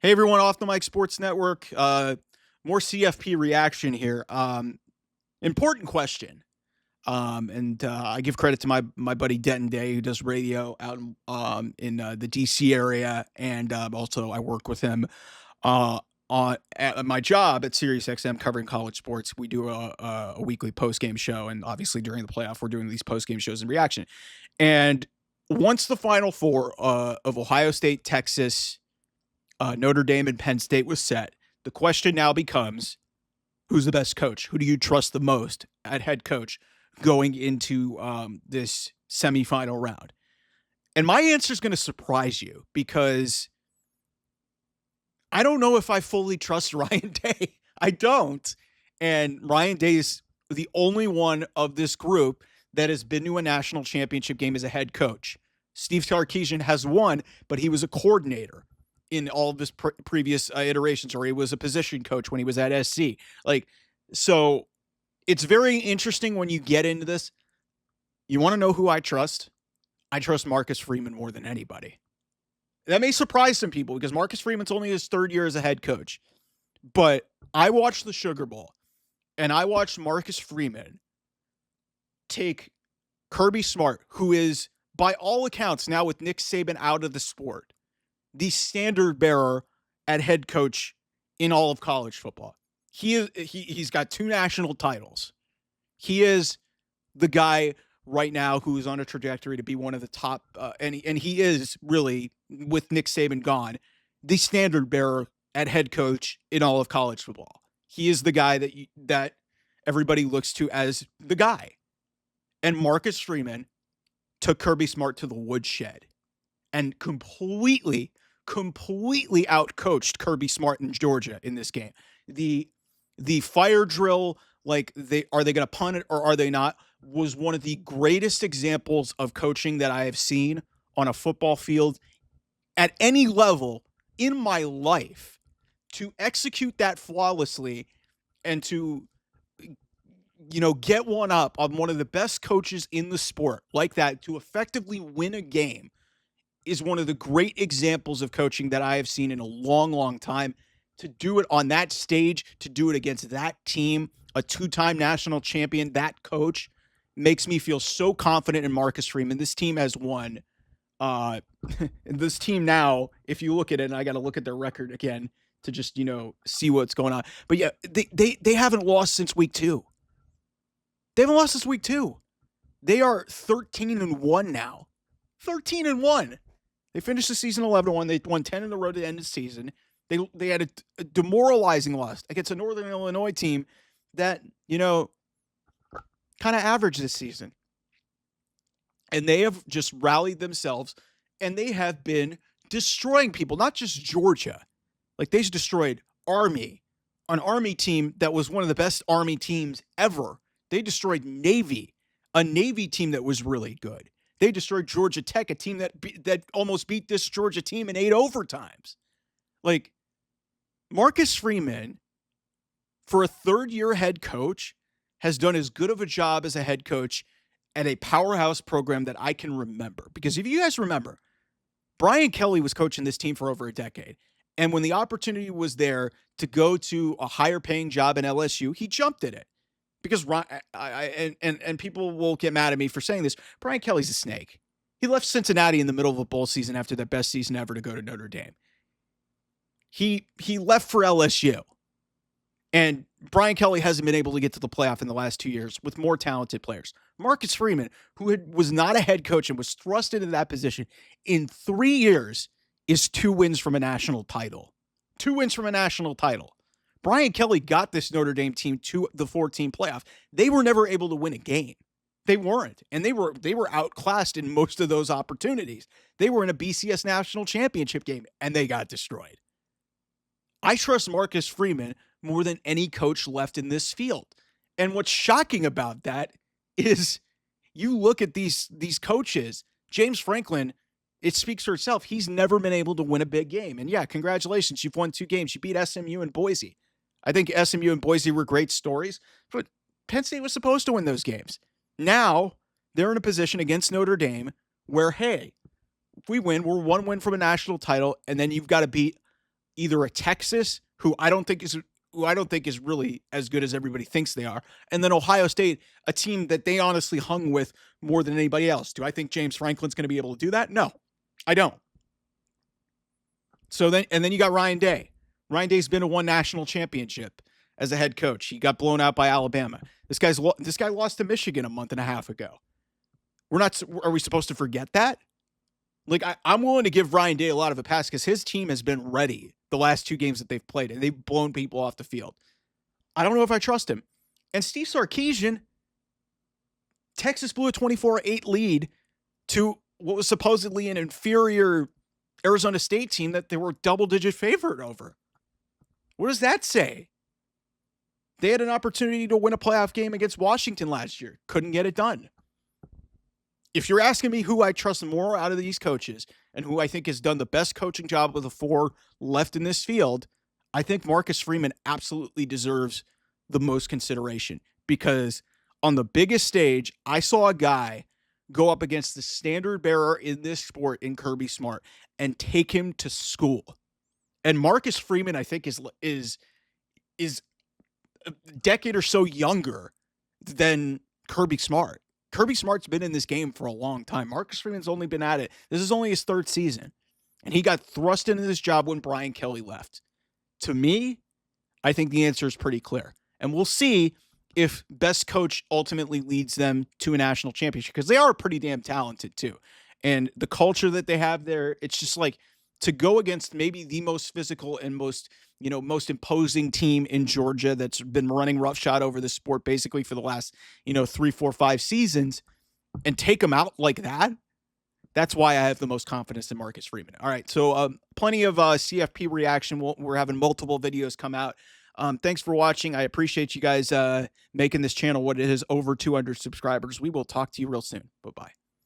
Hey everyone, off the mic Sports Network. More CFP reaction here. Important question. And I give credit to my buddy Denton Day, who does radio out in the DC area, and also I work with him on at my job at SiriusXM covering college sports. We do a weekly post game show, and obviously during the playoff, we're doing these post game shows in reaction. And once the Final Four of Ohio State, Texas, Notre Dame and Penn State was set, the question now becomes, who's the best coach? Who do you trust the most at head coach going into this semifinal round? And my answer is going to surprise you because I don't know if I fully trust Ryan Day. I don't. And Ryan Day is the only one of this group that has been to a national championship game as a head coach. Steve Sarkisian has won, but he was a coordinator in all of his previous iterations, or he was a position coach when he was at SC. So it's very interesting when you get into this. You want to know who I trust? I trust Marcus Freeman more than anybody. That may surprise some people because Marcus Freeman's only his third year as a head coach. But I watched the Sugar Bowl, and I watched Marcus Freeman take Kirby Smart, who is, by all accounts, now with Nick Saban out of the sport, the standard bearer at head coach in all of college football. He's got 2 national titles. He is the guy right now who is on a trajectory to be one of the top, and he is really, with Nick Saban gone, the standard bearer at head coach in all of college football. He is the guy that everybody looks to as the guy. And Marcus Freeman took Kirby Smart to the woodshed and completely outcoached Kirby Smart in Georgia in this game. The fire drill, are they going to punt it or are they not, was one of the greatest examples of coaching that I have seen on a football field at any level in my life. To execute that flawlessly and to get one up on one of the best coaches in the sport like that, to effectively win a game, is one of the great examples of coaching that I have seen in a long, long time. To do it on that stage, to do it against that team, a 2-time national champion, that coach, makes me feel so confident in Marcus Freeman. This team has won. This team now, if you look at it, and I got to look at their record again to just, see what's going on. But yeah, they haven't lost since week 2. They haven't lost since week 2. They are 13-1 now. 13-1. They finished the season 11-1. They won 10 in a row to end the season. They had a demoralizing loss against a Northern Illinois team that, kind of average this season. And they have just rallied themselves, and they have been destroying people, not just Georgia. Like, they destroyed Army, an Army team that was one of the best Army teams ever. They destroyed Navy, a Navy team that was really good. They destroyed Georgia Tech, a team that almost beat this Georgia team in 8 overtimes. Like, Marcus Freeman, for a third-year head coach, has done as good of a job as a head coach at a powerhouse program that I can remember. Because if you guys remember, Brian Kelly was coaching this team for over a decade. And when the opportunity was there to go to a higher-paying job in LSU, he jumped at it. Because and people will get mad at me for saying this, Brian Kelly's a snake. He left Cincinnati in the middle of a bowl season after their best season ever to go to Notre Dame. He left for LSU. And Brian Kelly hasn't been able to get to the playoff in the last 2 years with more talented players. Marcus Freeman, who was not a head coach and was thrust into that position in 3 years, is 2 wins from a national title. 2 wins from a national title. Brian Kelly got this Notre Dame team to the 14 playoff. They were never able to win a game. They weren't. And they were outclassed in most of those opportunities. They were in a BCS national championship game, and they got destroyed. I trust Marcus Freeman more than any coach left in this field. And what's shocking about that is you look at these coaches. James Franklin, it speaks for itself. He's never been able to win a big game. And yeah, congratulations. You've won 2 games. You beat SMU and Boise. I think SMU and Boise were great stories, but Penn State was supposed to win those games. Now they're in a position against Notre Dame where, hey, if we win, we're 1 win from a national title, and then you've got to beat either a Texas, who I don't think is really as good as everybody thinks they are, and then Ohio State, a team that they honestly hung with more than anybody else. Do I think James Franklin's going to be able to do that? No, I don't. So then you got Ryan Day. Ryan Day's been to one national championship as a head coach. He got blown out by Alabama. This guy lost to Michigan a month and a half ago. Are we supposed to forget that? Like, I'm willing to give Ryan Day a lot of a pass because his team has been ready the last 2 games that they've played, and they've blown people off the field. I don't know if I trust him. And Steve Sarkisian, Texas blew a 24-8 lead to what was supposedly an inferior Arizona State team that they were double-digit favorite over. What does that say? They had an opportunity to win a playoff game against Washington last year. Couldn't get it done. If you're asking me who I trust more out of these coaches and who I think has done the best coaching job of the 4 left in this field, I think Marcus Freeman absolutely deserves the most consideration, because on the biggest stage, I saw a guy go up against the standard bearer in this sport in Kirby Smart and take him to school. And Marcus Freeman, I think, is a decade or so younger than Kirby Smart. Kirby Smart's been in this game for a long time. Marcus Freeman's only been at it. This is only his 3rd season. And he got thrust into this job when Brian Kelly left. To me, I think the answer is pretty clear. And we'll see if best coach ultimately leads them to a national championship, because they are pretty damn talented too. And the culture that they have there, it's just like, to go against maybe the most physical and most imposing team in Georgia that's been running roughshod over the sport basically for the last, 3, 4, 5 seasons, and take them out like that. That's why I have the most confidence in Marcus Freeman. All right, so plenty of CFP reaction. We're having multiple videos come out. Thanks for watching. I appreciate you guys making this channel what it is, over 200 subscribers. We will talk to you real soon. Bye-bye.